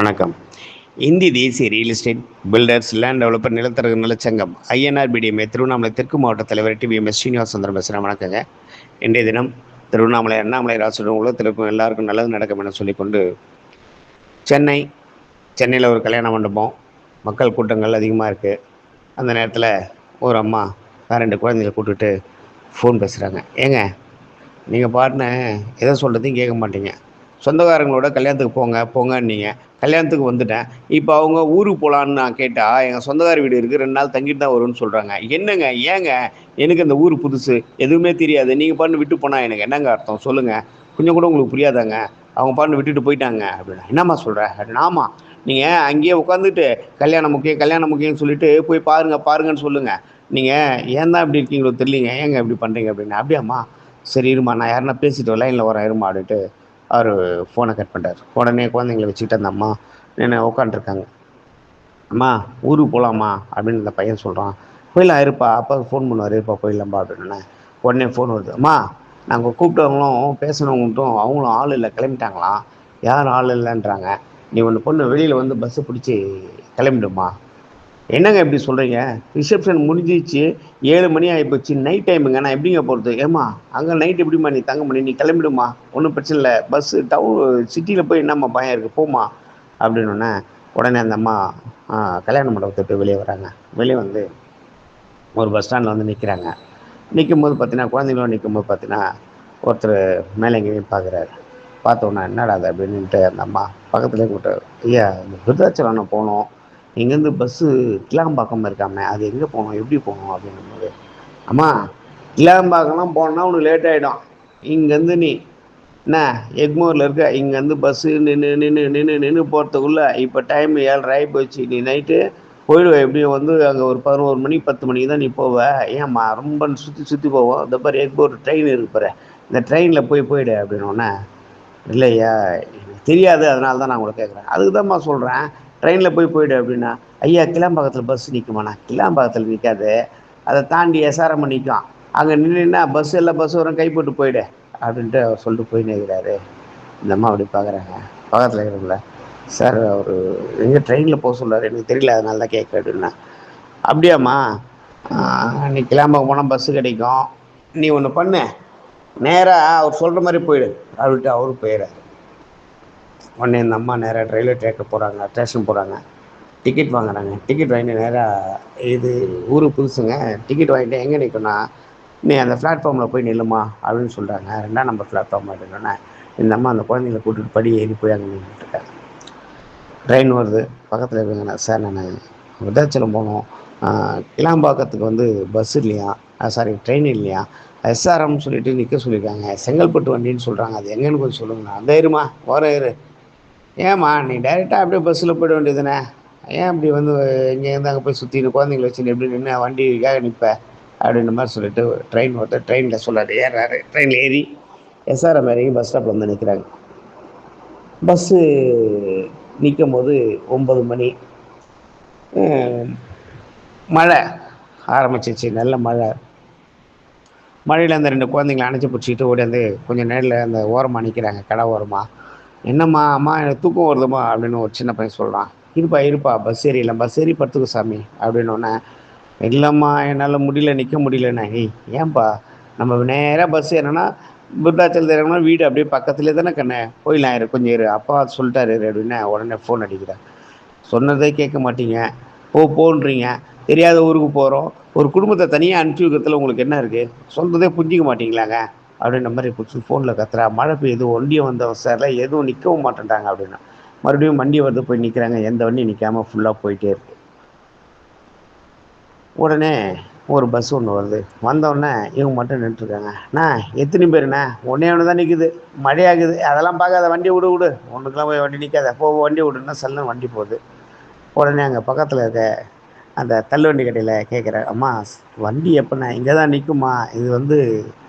வணக்கம். இந்திய தேசிய real estate builders land developer நிலத்தரகு நலச்சங்கம் ஐஎன்ஆர்பிடிஎம்ஏ திருவண்ணாமலை தெற்கு மாவட்ட தலைவர் டிவிஎம்எஸ் ஸ்ரீனிவாசந்திரன் பேசுகிறேன். வணக்கங்க. இன்றைய தினம் திருவண்ணாமலை அண்ணாமலை ராசுடன் உலகத்திற்கும் எல்லாருக்கும் நல்லது நடக்கும் என சொல்லிக்கொண்டு சென்னையில் ஒரு கல்யாண மண்டபம், மக்கள் கூட்டங்கள் அதிகமாக இருக்குது. அந்த நேரத்தில் ஒரு அம்மா 2 குழந்தைகளை கூப்பிட்டுட்டு ஃபோன் பேசுகிறாங்க. ஏங்க, நீங்கள் பாட்டுன்னு எதை சொல்கிறதையும் கேட்க மாட்டீங்க. சொந்தக்காரங்களோட கல்யாணத்துக்கு போங்கன்னீங்க. கல்யாணத்துக்கு வந்துட்டேன். இப்போ அவங்க ஊருக்கு போகலான்னு நான் கேட்டால், எங்கள் சொந்தக்கார வீடு இருக்குது, 2 நாள் தங்கிட்டு தான் வரும்னு சொல்கிறாங்க. என்னங்க, ஏங்க? எனக்கு அந்த ஊர் புதுசு, எதுவுமே தெரியாது. நீங்கள் பாட்டுன்னு விட்டு போனால் எனக்கு என்னங்க அர்த்தம் சொல்லுங்கள்? கொஞ்சம் கூட உங்களுக்கு புரியாதாங்க? அவங்க பாட்டுன்னு விட்டுட்டு போயிட்டாங்க அப்படின்னா, என்னம்மா சொல்கிற அப்படின்னு. ஆமாம், நீங்கள் அங்கேயே உட்காந்துட்டு கல்யாணம் முக்கியம்னு சொல்லிட்டு போய் பாருங்கன்னு சொல்லுங்கள். நீங்கள் ஏன் தான் இப்படி இருக்கீங்களோ தெரியலிங்க, ஏங்க இப்படி பண்ணுறீங்க அப்படின்னு. அப்படியாம்மா, சரி இருமா, நான் யாருன்னா பேசிட்டு லைனில் வரேன் இருமா அப்படின்ட்டு அவர் ஃபோனை கட் பண்ணிட்டார். உடனே குழந்தைங்களை வச்சுக்கிட்டு அந்த அம்மா என்ன உட்காண்ட்ருக்காங்க. அம்மா, ஊருக்கு போகலாமா அப்படின்னு இந்த பையன் சொல்கிறான். போயிடலாம் இருப்பா, அப்பாவுக்கு ஃபோன் பண்ணுவார், இருப்பா போயிடலாம்பா அப்படின்னு. உடனே ஃபோன் வருது. அம்மா, நாங்கள் கூப்பிட்டவங்களும் பேசினவங்கட்டும் அவங்களும் ஆள் இல்லை, கிளம்பிட்டாங்களாம். யாரும் ஆள் இல்லைன்றாங்க. நீ ஒன்று பொண்ணு வெளியில் வந்து பஸ்ஸை பிடிச்சி கிளம்பிடுமா. என்னங்க இப்படி சொல்கிறீங்க? ரிசப்ஷன் முடிஞ்சிச்சு, 7 மணி ஆகிப்போச்சு, நைட் டைமுங்க, நான் எப்படிங்க போகிறது? ஏம்மா, அங்கே நைட் எப்படிம்மா நீ தங்க முடியும்? நீ கிளம்பிடுமா, ஒன்றும் பிரச்சனை இல்லை, பஸ்ஸு சிட்டியில் போய் என்னம்மா பயம் இருக்குது, போம்மா அப்படின்னோடனே உடனே அந்த அம்மா கல்யாண மண்டபத்தை விட்டு வெளியே வராங்க. வெளியே வந்து ஒரு பஸ் ஸ்டாண்டில் வந்து நிற்கிறாங்க. நிற்கும்போது பார்த்தீங்கன்னா, குழந்தைங்களோட நிற்கும்போது பார்த்தீங்கன்னா, ஒருத்தர் மேலே எங்கேயும் பார்க்குறாரு. பார்த்தோன்னா என்னடா அது அப்படின்ட்டு அந்த அம்மா பக்கத்துலேயே கூப்பிட்டு, ஐயா இந்த விருதாச்சலம் போகணும், இங்கேருந்து பஸ்ஸு கிளாம்பாக்கம் இருக்காமே, அது எங்கே போகணும், எப்படி போகணும் அப்படின்னும்போது, அம்மா கிளாம்பாக்கம்லாம் போனோன்னா உனக்கு லேட் ஆகிடும். இங்கேருந்து நீ என்ன எக்மோரில் இருக்க, இங்கேருந்து பஸ்ஸு நின்று போகிறதுக்குள்ளே இப்போ டைம் 7:30 ஆகி போச்சு. நீ நைட்டு போயிடுவ, எப்படியும் வந்து அங்கே ஒரு 11 மணி 10 மணிக்கு தான் நீ போவ. ஏம்மா ரொம்ப சுற்றி போவோம், இந்த பாரு எக்மோர் ட்ரெயின் இருக்கு பாரு, இந்த ட்ரெயினில் போயிடு அப்படின்னோடனே, இல்லையா எனக்கு தெரியாது, அதனால தான் நான் உங்களை கேட்குறேன். அதுக்கு தான்மா சொல்கிறேன், ட்ரெயினில் போயிடு அப்படின்னா. ஐயா, கிளாம்பாக்கத்தில் பஸ் நிற்குமாண்ணா? கிளாம்பாக்கத்தில் நிற்காது, அதை தாண்டி எஸ்ஆர்எம் நிற்கும். அங்கே நின்றுன்னா பஸ் வரும், கை போட்டு போயிடு அப்படின்ட்டு அவர் சொல்லிட்டு போய் நிற்கிறாரு. இந்த அம்மா அப்படி பார்க்குறாங்க. பக்கத்தில் இருக்கிறவங்கள, சார் அவர் எங்கே ட்ரெயினில் போக சொல்கிறார், எனக்கு தெரியல, அதனால தான் கேட்குறேன் அப்படின்னா. அப்படியாம்மா, நீ கிளாம்பாக்கம் போனால் பஸ்ஸு கிடைக்கும், நீ ஒன்று பண்ணு, நேராக அவர் சொல்கிற மாதிரி போயிடு அப்படின்ட்டு அவரு போயிடுறாரு. உடனே இந்த அம்மா நேராக ரயில்வே ஸ்டேஷன் போகிறாங்க. டிக்கெட் வாங்குறாங்க. டிக்கெட் வாங்கிட்டு நேராக, இது ஊருக்கு புதுசுங்க, டிக்கெட் வாங்கிட்டு எங்கே நிற்கணும்னா, நீ அந்த பிளாட்ஃபார்மில் போய் நில்லுமா அப்படின்னு சொல்கிறாங்க. 2ஆம் நம்பர் பிளாட்ஃபார்ம் அப்படின்னோடனே இந்த அம்மா அந்த குழந்தைங்களை கூட்டிகிட்டு படி ஏறி போய் அங்கே நின்றுட்டுருக்காங்க. ட்ரெயின் வருது. பக்கத்தில் இருக்குங்க, சார் நான் விருதாச்சலம் போகணும், கிளாம்பாக்கத்துக்கு வந்து பஸ் இல்லையா, ட்ரெயின் இல்லையா, எஸ்ஆர்எம்னு சொல்லிட்டு நிற்க சொல்லியிருக்காங்க, செங்கல்பட்டு வண்டின்னு சொல்கிறாங்க, அது எங்கேன்னு கொஞ்சம் சொல்லுங்கண்ணா. அந்த இருமா வர இரு. ஏம்மா, நீ டைரெக்டாக அப்படியே பஸ்ஸில் போய்ட வேண்டியது தானே, ஏன் அப்படி வந்து இங்கேருந்து அங்கே போய் சுற்றிட்டு குழந்தைங்கள வச்சுன்னு எப்படி நின்று வண்டிக்காக நிற்ப அப்படின்ற மாதிரி சொல்லிட்டு ட்ரெயின் ஒருத்தர் ட்ரெயினில் சொல்லாரு. ஏறாரு. ட்ரெயினில் ஏறி எஸ்ஆர்எம் இறங்கி பஸ் ஸ்டாப்பில் வந்து நிற்கிறாங்க. பஸ்ஸு நிற்கும் போது 9 மணி, மழை ஆரம்பிச்சிச்சு, நல்ல மழை. மழையில் அந்த 2 குழந்தைங்களை அணைச்சி பிடிச்சிக்கிட்டு ஓடியாந்து கொஞ்சம் நேரில் அந்த ஓரமாக நிற்கிறாங்க, கடை ஓரமாக. என்னம்மா, அம்மா எனக்கு தூக்கம் வருதுமா அப்படின்னு ஒரு சின்ன பையன் சொல்கிறான். இருப்பா பஸ் ஏறி படுத்துக்கு சாமி அப்படின்னோடனே, இல்லைம்மா என்னால் முடியல, நிற்க முடியலண்ணா. ஏன்பா, நம்ம நேராக பஸ் ஏறினா விருதாச்சலத்தில் இறங்கினா வீடு அப்படியே பக்கத்துலேயே தானே கண்ணே, போயிடலாம், கொஞ்சம் இரு, அப்பா சொல்லிட்டாரு அப்படின்னா. உடனே ஃபோன் அடிக்கிறேன். சொன்னதே கேட்க மாட்டீங்க, போன்றீங்க, தெரியாத ஊருக்கு போகிறோம், ஒரு குடும்பத்தை தனியாக அனுப்பிச்சி வைக்கிறதுல உங்களுக்கு என்ன இருக்குது, சொல்கிறதே புரிஞ்சிக்க மாட்டீங்களாங்க அப்படின்ற மாதிரி பிடிச்சி ஃபோனில் கத்துறா. மழை பெய்யுது, வண்டியை வந்தவன் சார்ல எதுவும் நிற்கவும் மாட்டேன்ட்டாங்க அப்படின்னா. மறுபடியும் வண்டி வந்து போய் நிற்கிறாங்க. எந்த வண்டியும் நிற்காமல் ஃபுல்லாக போயிட்டே இருக்கு. உடனே ஒரு பஸ் ஒன்று வருது. வந்தோடனே இவங்க மட்டும் நின்றுருக்காங்க. அண்ணா எத்தனை பேருண்ணா? ஒன்று தான் நிற்குது, மழையாகுது, அதெல்லாம் பார்க்காத, வண்டி விடு, ஒன்றுக்கெல்லாம் போய் வண்டி நிற்காத, வண்டி விடுன்னா சல்லுன்னு வண்டி போகுது. உடனே அங்கே பக்கத்தில் இருக்க அந்த தள்ளுவண்டி கடையில் கேட்குறேன், அம்மா வண்டி எப்போண்ணா? இங்கே தான் நிற்குமா, இது வந்து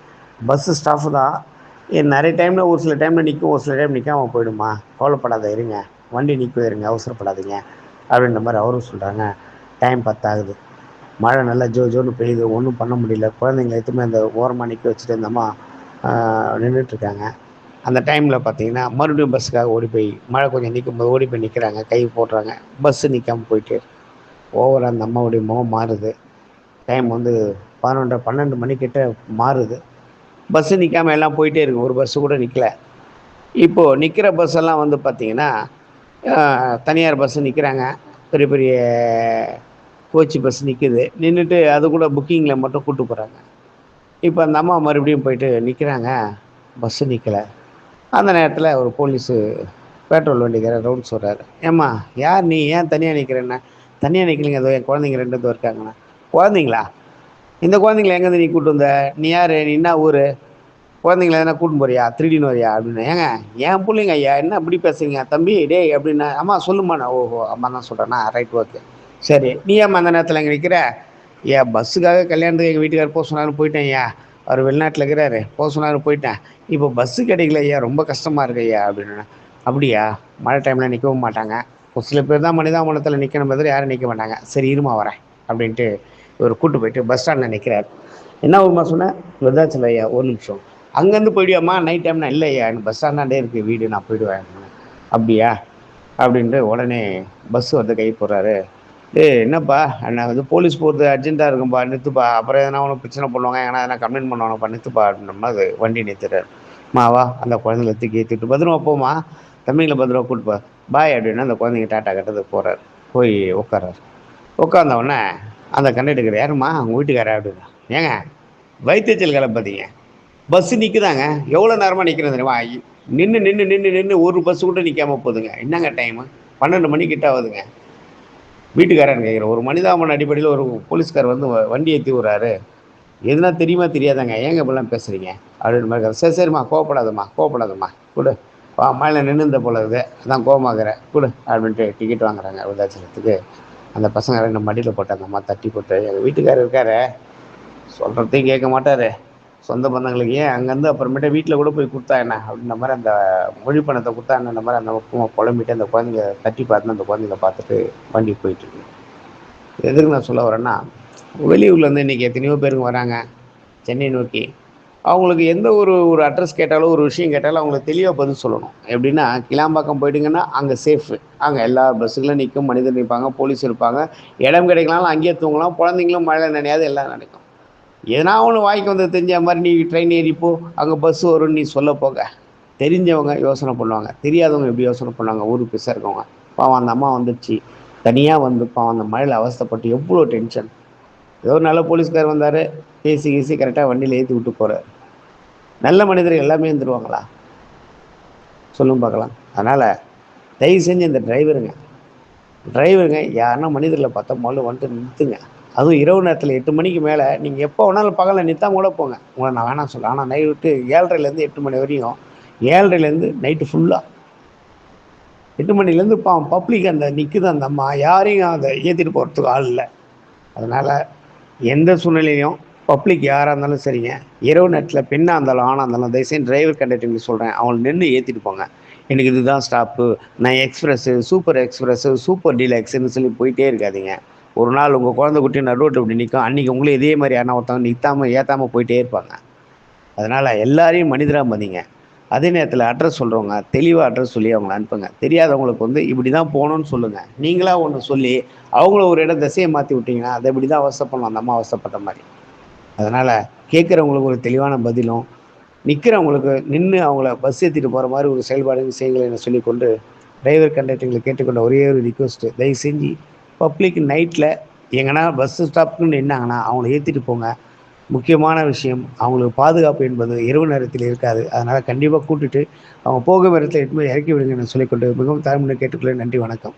பஸ்ஸு ஸ்டாஃபு தான், நிறைய டைமில் ஒரு சில டைமில் நிற்கும், ஒரு சில டைம் நிற்காமல் போயிடுமா, கவலைப்படாத, இருங்க, வண்டி நிற்கும், இருங்க, அவசரப்படாதீங்க அப்படின்ற மாதிரி அவரும் சொல்கிறாங்க. டைம் 10 ஆகுது. மழை நல்லா ஜோன்னு பெய்யுது, ஒன்றும் பண்ண முடியல. குழந்தைங்கள எதுவுமே அந்த ஓரமாக நிற்க வச்சுட்டு இந்த அம்மா நின்றுட்டுருக்காங்க. அந்த டைமில் பார்த்தீங்கன்னா மறுபடியும் பஸ்ஸுக்காக ஓடி போய் மழை கொஞ்சம் நிற்கும்போது ஓடி போய் நிற்கிறாங்க, கை போடுறாங்க. பஸ்ஸு நிற்காம போயிட்டு ஓவராக அந்த அம்மாவுடைய முகம் மாறுது. டைம் வந்து 11:30 12 மணிக்கிட்ட மாறுது. பஸ்ஸு நிற்காம எல்லாம் போயிட்டே இருக்கு. ஒரு பஸ்ஸு கூட நிற்கல. இப்போது நிற்கிற பஸ்ஸெல்லாம் வந்து பார்த்தீங்கன்னா, தனியார் பஸ்ஸு நிற்கிறாங்க. பெரிய பெரிய கோச் பஸ் நிற்குது. நின்றுட்டு அது கூட புக்கிங்கில் மட்டும் கூட்டு போகிறாங்க. இப்போ அந்த அம்மா மறுபடியும் போயிட்டு நிற்கிறாங்க. பஸ்ஸு நிற்கல. அந்த நேரத்தில் ஒரு போலீஸு பெட்ரோல் வண்டிக்காரர் ரவுண்ட்ஸ் வர்றாரு. ஏம்மா யார் நீ? ஏன் தனியாக நிற்கிறேன்னா? தனியாக நிற்கலைங்க. அதோ என் குழந்தைங்க 2 இதோ இருக்காங்கண்ணா. குழந்தைங்களா? இந்த குழந்தைங்கள எங்கேருந்து நீ கூட்டு வந்த? நீ யார்? நீ என்ன ஊர்? குழந்தைங்கள எதனா கூட்டின்னு போறியா? திருடின்னு வரியா? அப்படின்னு. ஏங்க என் பிள்ளைங்க ஐயா, என்ன இப்படி பேசுறீங்க? தம்பி டேய் அப்படின்னா, அம்மா சொல்லுமா. நான் ஓஹோ அம்மா தான் சொல்கிறேன்னா ரைட் ஓகே. சரி நீ ஏம்மா அந்த நேரத்தில் எங்கே நிற்கிற? ஏன் பஸ்ஸுக்காக கல்யாணத்துக்கு எங்கள் வீட்டுக்காரர் போக சொன்னாரு போயிட்டேன் ஐயா. அவர் வெளிநாட்டில் இருக்கிறாரு, போக சொன்னார் போயிட்டேன். இப்போ பஸ்ஸு கிடைக்கல ஐயா, ரொம்ப கஷ்டமாக இருக்கு ஐயா அப்படின்னு. அப்படியா? மழை டைமில் நிற்கவும் மாட்டாங்க. ஒரு சில பேர் தான் மனிதாமனத்தில் நிற்கணும், பதில் யாரும் நிற்க மாட்டாங்க. சரி இருமா வரேன் அப்படின்ட்டு இவர் கூட்டு போயிட்டு பஸ் ஸ்டாண்டில் நிற்கிறார். என்ன ஊருமா சொன்னேன்? விருதாச்சலம் ஐயா. ஒரு நிமிஷம். அங்கேருந்து போயிடுவாம்மா நைட் டைம்னா? இல்லை ஐயா, எனக்கு பஸ் ஸ்டாண்டாண்டே இருக்குது வீடு, நான் போயிடுவேன். அப்படியா அப்படின்ட்டு உடனே பஸ் வந்து கை போடுறாரு. என்னப்பா நான் வந்து போலீஸ் போகிறது அர்ஜென்ட்டாக இருக்கும்பா, நிறுத்துப்பா. அப்புறம் எதனா உனக்கு பிரச்சனை பண்ணுவாங்க, ஏன்னா எதனா கம்ப்ளைண்ட் பண்ணுவாங்கப்பா, நிறுத்துப்பா அப்படின்னோம்னா அது வண்டி நிறுத்துறாரு. மாவா அந்த குழந்தைங்கள தூக்கி ஏற்றிட்டு பத்திரமா போமா, தம்பிங்களை பத்திரமா கூட்டுப்பா பாய் அப்படின்னா அந்த குழந்தைங்க டாட்டா கட்டுறதுக்கு போகிறார். போய் உட்காராரு. உட்காந்தவொடனே அந்த கண்டக்டர் யாருமா உங்கள் வீட்டுக்காரர் அப்படின்னா. ஏங்க வயிற்றுச்சல் கிளப்பாதீங்க, பஸ்ஸு நிற்குதாங்க. எவ்வளோ நேரமாக நிற்கிறது தெரியுமா? நின்று நின்று நின்று நின்று ஒரு பஸ்ஸு கூட நிற்காம போகுதுங்க. என்னங்க டைமு? 12 மணிக்கிட்ட ஆகுதுங்க. வீட்டுக்காரன் கேட்குறேன். ஒரு மனிதாபன அடிப்படையில் ஒரு போலீஸ்கார் வந்து வண்டி ஏற்றி விட்றாரு. எதுனா தெரியுமா தெரியாதாங்க, ஏங்க இப்படிலாம் பேசுகிறீங்க அப்படின்னு மாதிரி. சரி சரிம்மா கோவப்படாதம்மா கோவப்படாதம்மா கொடு, மழையில் நின்றுந்த போல இருக்குது, அதான் கோவமாகற கொடு அப்படின்ட்டு டிக்கெட் வாங்குறாங்க விருதாச்சலத்துக்கு. அந்த பசங்க 2 மடியில் போட்டு அந்த அம்மா தட்டி போட்டு, எங்கள் வீட்டுக்காரர் இருக்காரு சொல்கிறதையும் கேட்க மாட்டார், சொந்த பந்தங்களுக்கு ஏன் அங்கேருந்து அப்புறமேட்டு வீட்டில் கூட போய் கொடுத்தா என்ன அப்படின்ற மாதிரி அந்த மொழி பணத்தை கொடுத்தா என்னன்ற மாதிரி அந்த பக்கம் புலம்பிட்டு அந்த குழந்தைங்க தட்டி பார்த்துன்னு அந்த குழந்தைங்கள பார்த்துட்டு வண்டி போயிட்டுருக்கு. எதுக்கு நான் சொல்ல வரேன்னா, வெளியூர்லேருந்து இன்றைக்கி எத்தனையோ பேருங்க வராங்க சென்னை நோக்கி. அவங்களுக்கு எந்த ஒரு ஒரு அட்ரஸ் கேட்டாலும் ஒரு விஷயம் கேட்டாலும் அவங்களுக்கு தெளிவாக பதில் சொல்லணும். எப்படின்னா கிளாம்பாக்கம் போயிட்டீங்கன்னா அங்கே சேஃபு, அங்கே எல்லா பஸ்ஸுகளும் நிற்கும், மனிதர் நிற்பாங்க, போலீஸ் இருப்பாங்க, இடம் கிடைக்கலாலும் அங்கேயே தூங்கலாம், குழந்தைங்களும் மழை நினையாது, எல்லாம் நடக்கும். எதனா ஒன்று வாய்க்கு வந்து தெரிஞ்ச மாதிரி நீ ட்ரெயின் ஏறிப்போ, அங்கே பஸ் வரும்னு நீ சொல்ல போக. தெரிஞ்சவங்க யோசனை பண்ணுவாங்க, தெரியாதவங்க எப்படி யோசனை பண்ணுவாங்க? ஊருக்கு பெருசாக இருக்கவங்க. பாவம் அந்த அம்மா வந்துடுச்சு, தனியாக வந்து பாவம் அந்த மழையில் அவஸ்தைப்பட்டு எவ்வளோ டென்ஷன். ஏதோ ஒரு நல்ல போலீஸ்கார் வந்தார், பேசி கீசி கரெக்டாக வண்டியில் ஏற்றி விட்டு போகிறார். நல்ல மனிதர்கள் எல்லாமே இருந்துருவாங்களா? சொல்லும் பார்க்கலாம். அதனால் தயவு செஞ்சு இந்த டிரைவருங்க யாருன்னா மனிதர்களை பார்த்தா முதல்ல வந்துட்டு நிறுத்துங்க. அதுவும் இரவு நேரத்தில் 8 மணிக்கு மேலே நீங்கள் எப்போ வேணாலும் பகலில் நிறுத்தாம கூட போங்க, உங்களை நான் வேணாம் சொல்ல. ஆனால் நைட்டு 7:30லேருந்து 8 மணி வரையும், 7:30லேருந்து நைட்டு ஃபுல்லாக 8 மணிலேருந்து பப்ளிக் அந்த நிற்குது அந்த அம்மா, யாரையும் அதை ஏற்றிட்டு போகிறதுக்கு ஆள் இல்லை. அதனால் எந்த சூழ்நிலையும் பப்ளிக் யாராக இருந்தாலும் சரிங்க, இரவு நேரத்தில் பெண்ணாக இருந்தாலும் ஆணாக இருந்தாலும் தயவுசெய்து டிரைவர் கண்டக்டருக்கு சொல்கிறேன், அவங்களை நின்று ஏற்றிட்டு போங்க. எனக்கு இதுதான் ஸ்டாப்பு, நான் எக்ஸ்பிரஸ்ஸு, சூப்பர் எக்ஸ்பிரஸ்ஸு, சூப்பர் டீலக்ஸுன்னு சொல்லி போயிட்டே இருக்காதீங்க. ஒரு நாள் உங்கள் குழந்தை குட்டி நடுரோட்டு இப்படி நிற்கும், அன்றைக்கி உங்களே இதே மாதிரி யாரா ஒருத்தவங்க நிறுத்தாமல் ஏற்றாமல் போயிட்டே இருப்பாங்க. அதனால் எல்லாரையும் மனிதராக மதிங்க. அதே நேரத்தில் அட்ரஸ் சொல்கிறவங்க தெளிவாக அட்ரஸ் சொல்லி அவங்கள அனுப்புங்க. தெரியாதவங்களுக்கு வந்து இப்படி தான் போகணுன்னு சொல்லுங்கள். நீங்களாக ஒன்று சொல்லி அவங்கள ஒரு இடம் திசையை மாற்றி விட்டிங்கன்னா அதை இப்படி தான் அவசரப்படணும், அந்த அம்மா அவசரப்பட்ட மாதிரி. அதனால் கேட்குறவங்களுக்கு ஒரு தெளிவான பதிலும், நிற்கிறவங்களுக்கு நின்று அவங்கள பஸ் ஏற்றிட்டு போகிற மாதிரி ஒரு செயல்பாடு விஷயங்களை என்ன சொல்லிக்கொண்டு, டிரைவர் கண்டக்டர்களை கேட்டுக்கொண்ட ஒரே ஒரு ரிக்வஸ்ட்டு, தயவு செஞ்சு பப்ளிக் நைட்டில் எங்கன்னா பஸ் ஸ்டாப்புக்குன்னு நின்னாங்கன்னா அவங்கள ஏற்றிட்டு போங்க. முக்கியமான விஷயம், அவங்களுக்கு பாதுகாப்பு என்பது இரவு நேரத்தில் இருக்காது. அதனால் கண்டிப்பாக கூட்டிட்டு அவங்க போகும் இடத்துல எட்டு போய் இறக்கி விடுங்கன்னு சொல்லிக்கொண்டு மிகவும் தாழ்மையுடன் கேட்டுக்கொள்ள நன்றி, வணக்கம்.